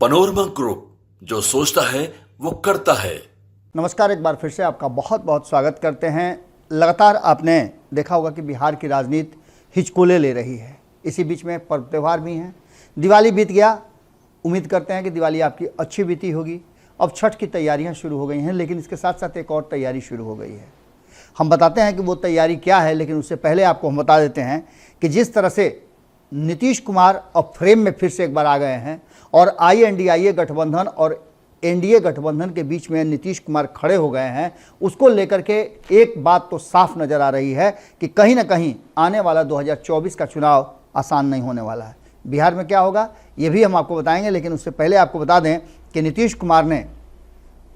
Panorama group, जो सोचता है वो करता है। नमस्कार, एक बार फिर से आपका बहुत बहुत स्वागत करते हैं। लगातार आपने देखा होगा कि बिहार की राजनीति हिचकोले ले रही है। इसी बीच में पर्व त्यौहार भी हैं। दिवाली बीत गया, उम्मीद करते हैं कि दिवाली आपकी अच्छी बीती होगी। अब छठ की तैयारियां शुरू हो गई हैं, लेकिन इसके साथ साथ एक और तैयारी शुरू हो गई है। हम बताते हैं कि वो तैयारी क्या है, लेकिन उससे पहले आपको हम बता देते हैं कि जिस तरह से नीतीश कुमार अब फ्रेम में फिर से एक बार आ गए हैं और INDIA गठबंधन और NDA गठबंधन के बीच में नीतीश कुमार खड़े हो गए हैं, उसको लेकर के एक बात तो साफ नज़र आ रही है कि कहीं ना कहीं आने वाला 2024 का चुनाव आसान नहीं होने वाला है। बिहार में क्या होगा ये भी हम आपको बताएंगे, लेकिन उससे पहले आपको बता दें कि नीतीश कुमार ने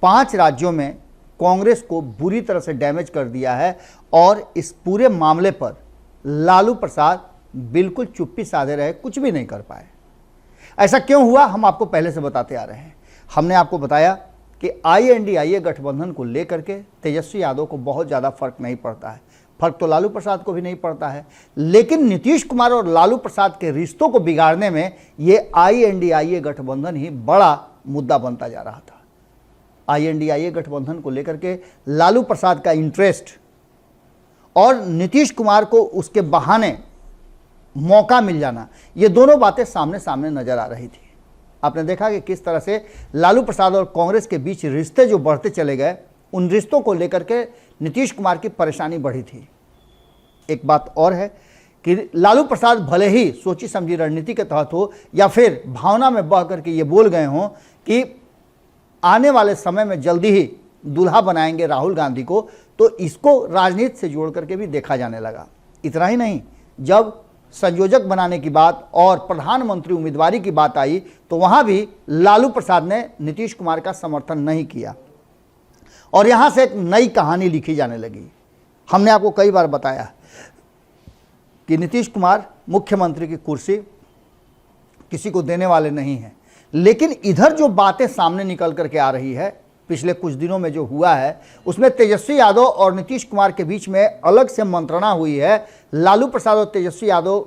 5 राज्यों में कांग्रेस को बुरी तरह से डैमेज कर दिया है और इस पूरे मामले पर लालू प्रसाद बिल्कुल चुप्पी साधे रहे, कुछ भी नहीं कर पाए। ऐसा क्यों हुआ हम आपको पहले से बताते आ रहे हैं। हमने आपको बताया कि INDIA गठबंधन को लेकर के तेजस्वी यादव को बहुत ज़्यादा फर्क नहीं पड़ता है। फर्क तो लालू प्रसाद को भी नहीं पड़ता है, लेकिन नीतीश कुमार और लालू प्रसाद के रिश्तों को बिगाड़ने में ये INDIA गठबंधन ही बड़ा मुद्दा बनता जा रहा था। INDIA गठबंधन को लेकर के लालू प्रसाद का इंटरेस्ट और नीतीश कुमार को उसके बहाने मौका मिल जाना, ये दोनों बातें सामने सामने नजर आ रही थी। आपने देखा कि किस तरह से लालू प्रसाद और कांग्रेस के बीच रिश्ते जो बढ़ते चले गए, उन रिश्तों को लेकर के नीतीश कुमार की परेशानी बढ़ी थी। एक बात और है कि लालू प्रसाद भले ही सोची समझी रणनीति के तहत हो या फिर भावना में बह करके ये बोल गए हों कि आने वाले समय में जल्दी ही दूल्हा बनाएंगे राहुल गांधी को, तो इसको राजनीति से जोड़ करके भी देखा जाने लगा। इतना ही नहीं, जब संयोजक बनाने की बात और प्रधानमंत्री उम्मीदवारी की बात आई तो वहां भी लालू प्रसाद ने नीतीश कुमार का समर्थन नहीं किया और यहां से एक नई कहानी लिखी जाने लगी। हमने आपको कई बार बताया कि नीतीश कुमार मुख्यमंत्री की कुर्सी किसी को देने वाले नहीं हैं, लेकिन इधर जो बातें सामने निकल करके आ रही है, पिछले कुछ दिनों में जो हुआ है, उसमें तेजस्वी यादव और नीतीश कुमार के बीच में अलग से मंत्रणा हुई है। लालू प्रसाद और तेजस्वी यादव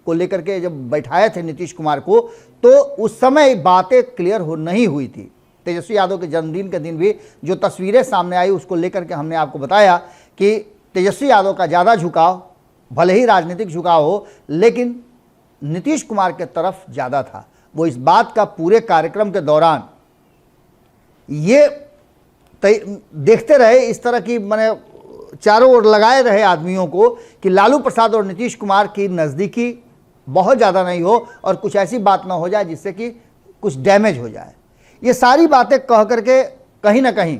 को लेकर के जब बैठाए थे नीतीश कुमार को, तो उस समय बातें क्लियर नहीं हुई थी। तेजस्वी यादव के जन्मदिन के दिन भी जो तस्वीरें सामने आई, उसको लेकर के हमने आपको बताया कि तेजस्वी यादव का ज़्यादा झुकाव, भले ही राजनीतिक झुकाव हो, लेकिन नीतीश कुमार के तरफ ज़्यादा था। वो इस बात का पूरे कार्यक्रम के दौरान ये देखते रहे, इस तरह की मैंने चारों ओर लगाए रहे आदमियों को कि लालू प्रसाद और नीतीश कुमार की नज़दीकी बहुत ज़्यादा नहीं हो और कुछ ऐसी बात ना हो जाए जिससे कि कुछ डैमेज हो जाए। ये सारी बातें कह करके कहीं ना कहीं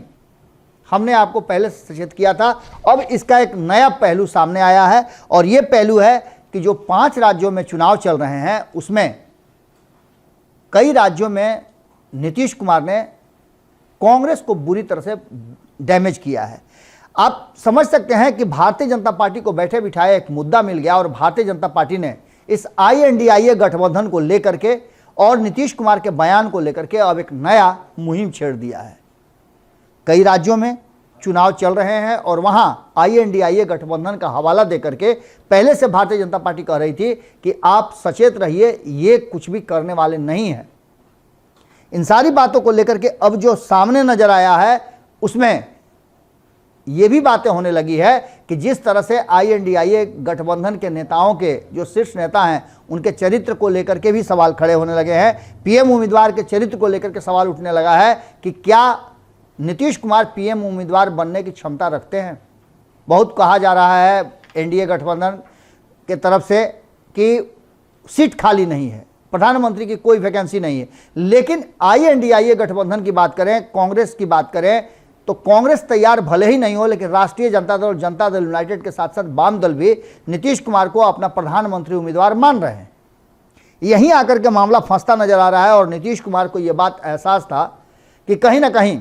हमने आपको पहले से सचेत किया था। अब इसका एक नया पहलू सामने आया है और ये पहलू है कि जो 5 राज्यों में चुनाव चल रहे हैं, उसमें कई राज्यों में नीतीश कुमार ने कांग्रेस को बुरी तरह से डैमेज किया है। आप समझ सकते हैं कि भारतीय जनता पार्टी को बैठे बिठाए एक मुद्दा मिल गया और भारतीय जनता पार्टी ने इस INDIA गठबंधन को लेकर के और नीतीश कुमार के बयान को लेकर के अब एक नया मुहिम छेड़ दिया है। कई राज्यों में चुनाव चल रहे हैं और वहां INDIA गठबंधन का हवाला देकर के पहले से भारतीय जनता पार्टी कह रही थी कि आप सचेत रहिए, ये कुछ भी करने वाले नहीं है। इन सारी बातों को लेकर के अब जो सामने नजर आया है, उसमें यह भी बातें होने लगी है कि जिस तरह से INDIA गठबंधन के नेताओं के जो शीर्ष नेता हैं, उनके चरित्र को लेकर के भी सवाल खड़े होने लगे हैं। PM उम्मीदवार के चरित्र को लेकर के सवाल उठने लगा है कि क्या नीतीश कुमार PM उम्मीदवार बनने की क्षमता रखते हैं। बहुत कहा जा रहा है NDA गठबंधन के तरफ से कि सीट खाली नहीं है, प्रधानमंत्री की कोई वैकेंसी नहीं है, लेकिन INDIA गठबंधन की बात करें, कांग्रेस की बात करें, तो कांग्रेस तैयार भले ही नहीं हो, लेकिन राष्ट्रीय जनता दल और जनता दल यूनाइटेड के साथ साथ वाम दल भी नीतीश कुमार को अपना प्रधानमंत्री उम्मीदवार मान रहे हैं। यहीं आकर के मामला फंसता नजर आ रहा है और नीतीश कुमार को यह बात एहसास था कि कहीं ना कहीं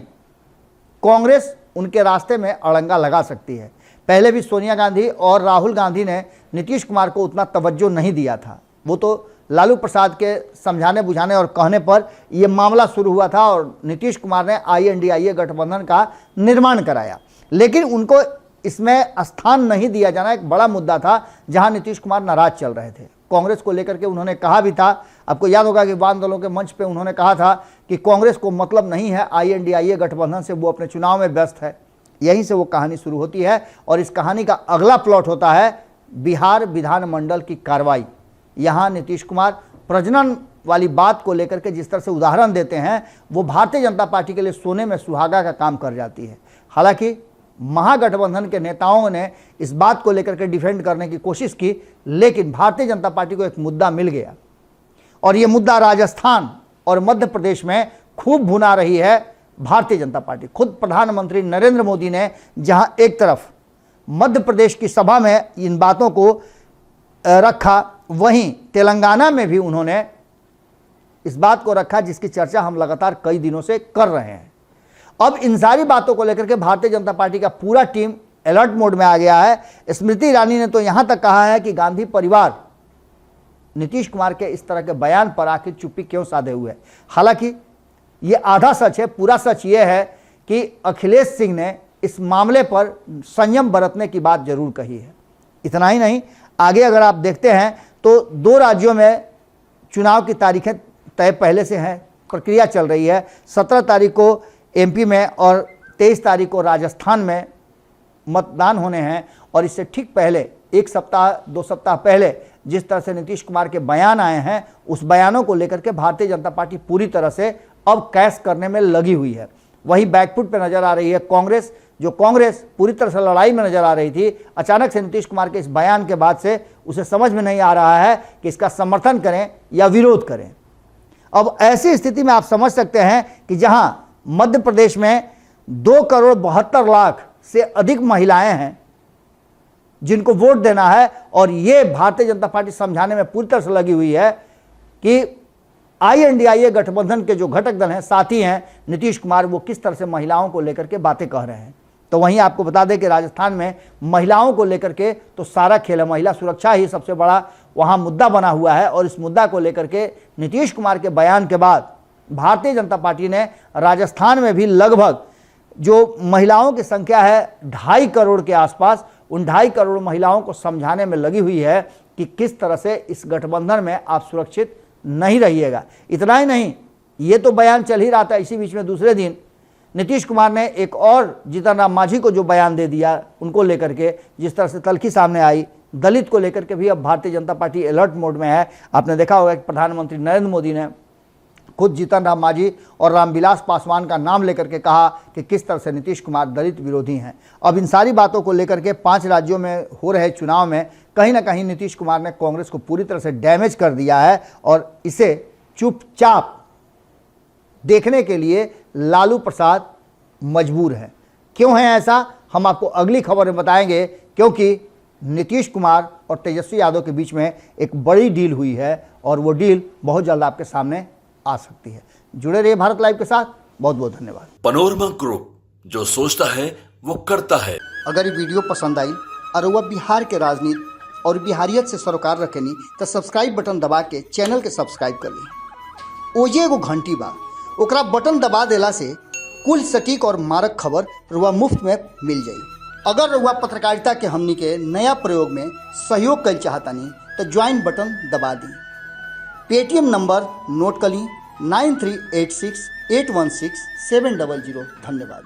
कांग्रेस उनके रास्ते में अड़ंगा लगा सकती है। पहले भी सोनिया गांधी और राहुल गांधी ने नीतीश कुमार को उतना तवज्जो नहीं दिया था। वो तो लालू प्रसाद के समझाने बुझाने और कहने पर यह मामला शुरू हुआ था और नीतीश कुमार ने INDIA गठबंधन का निर्माण कराया, लेकिन उनको इसमें स्थान नहीं दिया जाना एक बड़ा मुद्दा था, जहां नीतीश कुमार नाराज चल रहे थे। कांग्रेस को लेकर के उन्होंने कहा भी था, आपको याद होगा कि वाम दलों के मंच पे उन्होंने कहा था कि कांग्रेस को मतलब नहीं है INDIA गठबंधन से, वो अपने चुनाव में व्यस्त है। यहीं से वो कहानी शुरू होती है और इस कहानी का अगला प्लॉट होता है बिहार विधानमंडल की कार्रवाई। यहाँ नीतीश कुमार प्रजनन वाली बात को लेकर के जिस तरह से उदाहरण देते हैं वो भारतीय जनता पार्टी के लिए सोने में सुहागा का काम कर जाती है। हालांकि महागठबंधन के नेताओं ने इस बात को लेकर के डिफेंड करने की कोशिश की, लेकिन भारतीय जनता पार्टी को एक मुद्दा मिल गया और ये मुद्दा राजस्थान और मध्य प्रदेश में खूब भुना रही है भारतीय जनता पार्टी। खुद प्रधानमंत्री नरेंद्र मोदी ने जहां एक तरफ मध्य प्रदेश की सभा में इन बातों को रखा, वहीं तेलंगाना में भी उन्होंने इस बात को रखा जिसकी चर्चा हम लगातार कई दिनों से कर रहे हैं। अब इन सारी बातों को लेकर के भारतीय जनता पार्टी का पूरा टीम अलर्ट मोड में आ गया है। स्मृति ईरानी ने तो यहां तक कहा है कि गांधी परिवार नीतीश कुमार के इस तरह के बयान पर आखिर चुप्पी क्यों साधे हुए है। हालांकि ये आधा सच है, पूरा सच ये है कि अखिलेश सिंह ने इस मामले पर संयम बरतने की बात जरूर कही है। इतना ही नहीं, आगे अगर आप देखते हैं तो 2 राज्यों में चुनाव की तारीखें तय पहले से हैं, प्रक्रिया चल रही है। 17 तारीख को MP में और 23 तारीख को राजस्थान में मतदान होने हैं और इससे ठीक पहले 1 सप्ताह 2 सप्ताह पहले जिस तरह से नीतीश कुमार के बयान आए हैं, उस बयानों को लेकर के भारतीय जनता पार्टी पूरी तरह से अब कैश करने में लगी हुई है। वही बैकफुट पे नजर आ रही है कांग्रेस, जो कांग्रेस पूरी तरह से लड़ाई में नजर आ रही थी। अचानक से नीतीश कुमार के इस बयान के बाद से उसे समझ में नहीं आ रहा है कि इसका समर्थन करें या विरोध करें। अब ऐसी स्थिति में आप समझ सकते हैं कि जहां मध्य प्रदेश में 2,72,00,000 से अधिक महिलाएं हैं जिनको वोट देना है और ये भारतीय जनता पार्टी समझाने में पूरी तरह से लगी हुई है कि INDIA गठबंधन के जो घटक दल हैं, साथी हैं नीतीश कुमार, वो किस तरह से महिलाओं को लेकर के बातें कह रहे हैं। तो वहीं आपको बता दें कि राजस्थान में महिलाओं को लेकर के तो सारा खेल है, महिला सुरक्षा ही सबसे बड़ा वहां मुद्दा बना हुआ है और इस मुद्दा को लेकर के नीतीश कुमार के बयान के बाद भारतीय जनता पार्टी ने राजस्थान में भी लगभग जो महिलाओं की संख्या है 2.5 करोड़ के आसपास, उन 2.5 करोड़ महिलाओं को समझाने में लगी हुई है कि किस तरह से इस गठबंधन में आप सुरक्षित नहीं रहिएगा। इतना ही नहीं, ये तो बयान चल ही रहा था, इसी बीच में दूसरे दिन नीतीश कुमार ने एक और जीतन राम मांझी को जो बयान दे दिया उनको लेकर के, जिस तरह से तल्खी सामने आई, दलित को लेकर के भी अब Bharatiya Janata party alert mode में है। आपने देखा होगा कि प्रधानमंत्री नरेंद्र मोदी ने खुद जीतन राम मांझी और रामविलास पासवान का नाम लेकर के कहा कि किस तरह से नीतीश कुमार दलित विरोधी हैं। अब इन सारी बातों को लेकर के 5 राज्यों में हो रहे चुनाव में कहीं ना कहीं नीतीश कुमार ने कांग्रेस को पूरी तरह से डैमेज कर दिया है और इसे चुपचाप देखने के लिए लालू प्रसाद मजबूर है। क्यों है ऐसा, हम आपको अगली खबर में बताएंगे, क्योंकि नीतीश कुमार और तेजस्वी यादव के बीच में एक बड़ी डील हुई है और वो डील बहुत जल्द आपके सामने आ सकती है। जुड़े रहिए भारत लाइव के साथ। बहुत बहुत धन्यवाद। पनोरमा ग्रुप, जो सोचता है वो करता है। अगर ये वीडियो पसंद आई और वह बिहार के राजनीति और बिहारियत से सरोकार रखेनी तो सब्सक्राइब बटन दबा के चैनल के सब्सक्राइब कर ली। ओजे एगो घंटी बा, ओकरा बटन दबा देला से कुल सटीक और मारक खबर रुआ मुफ्त में मिल जाई। अगर रुआ पत्रकारिता के हमनी के नया प्रयोग में सहयोग कर चाहतानी तो ज्वाइन बटन दबा दी। पेटीएम नंबर नोट कर ली 9386816700। धन्यवाद।